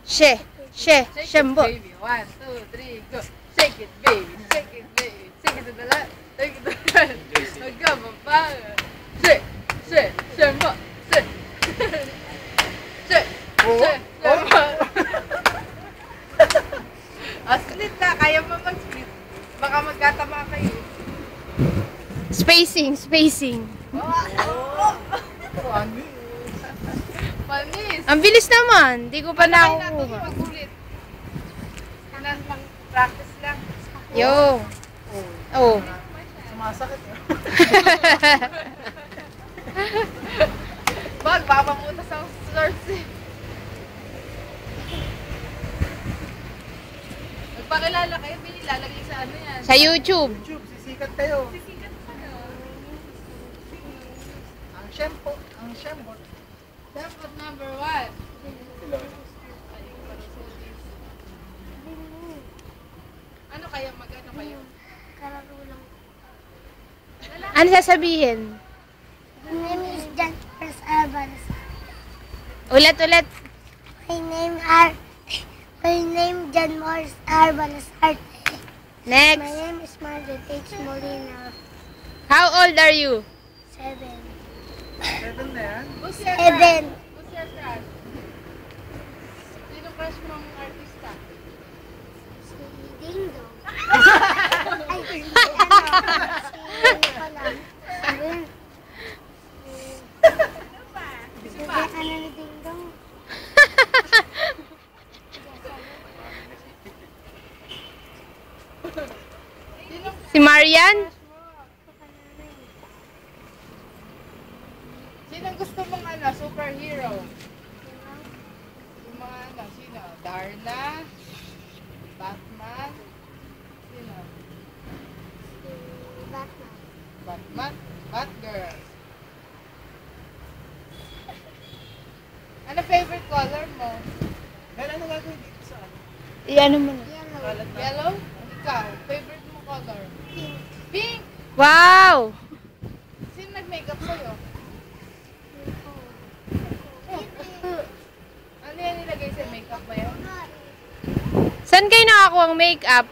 Shembo. Baby, 1, 2, 3, go. Shake it, baby. Shake it, baby. Shake it to the left. Shake it to the right. Magkababa. Shake, Shembo. Shake. Shembo. Split ka. Kaya mo mag-split. Baka magkatama kayo. Spacing. Panis. Ang bilis naman. Di ko pa nakukuha. Mag-ulit. Kanan lang. Practice lang. Yo. Oh. Sumasakit. Baka mamutas ang source eh. Magpakilala kayo, pinilalagay sa ano yan? Sa YouTube. YouTube, sisikat kayo. Sisikat ka na. Ang Shembo. Dapat number 1. Ano kaya mag-ano kayo? Kararo lang. Ano sasabihin? My name is John Morris Alvarez. Ulit. My name John Morris Alvarez Arte. My Next. name is Margaret H. Molina. How old are you? 7. 7 na yan. Who's your 7. crush? Who's your crush? Sino crush mong artista? Si Ding Dong. Ay, si ano ni Ding Dong? Si Marian? Sino gusto mong superhero? Yung mga sino? Darna? Batman? Sino? Si Batman. Batman? Batgirl? Ano favorite color mo? Ano gagawin dito sa ano? Ano mo na? Yellow. Kalat na. Yellow? Ikaw? Favorite mo color? Pink. Pink? Wow! Sino nag-makeup sa'yo? Ano yan nilagay sa makeup ba yun? Saan kayo nakakuha ang makeup?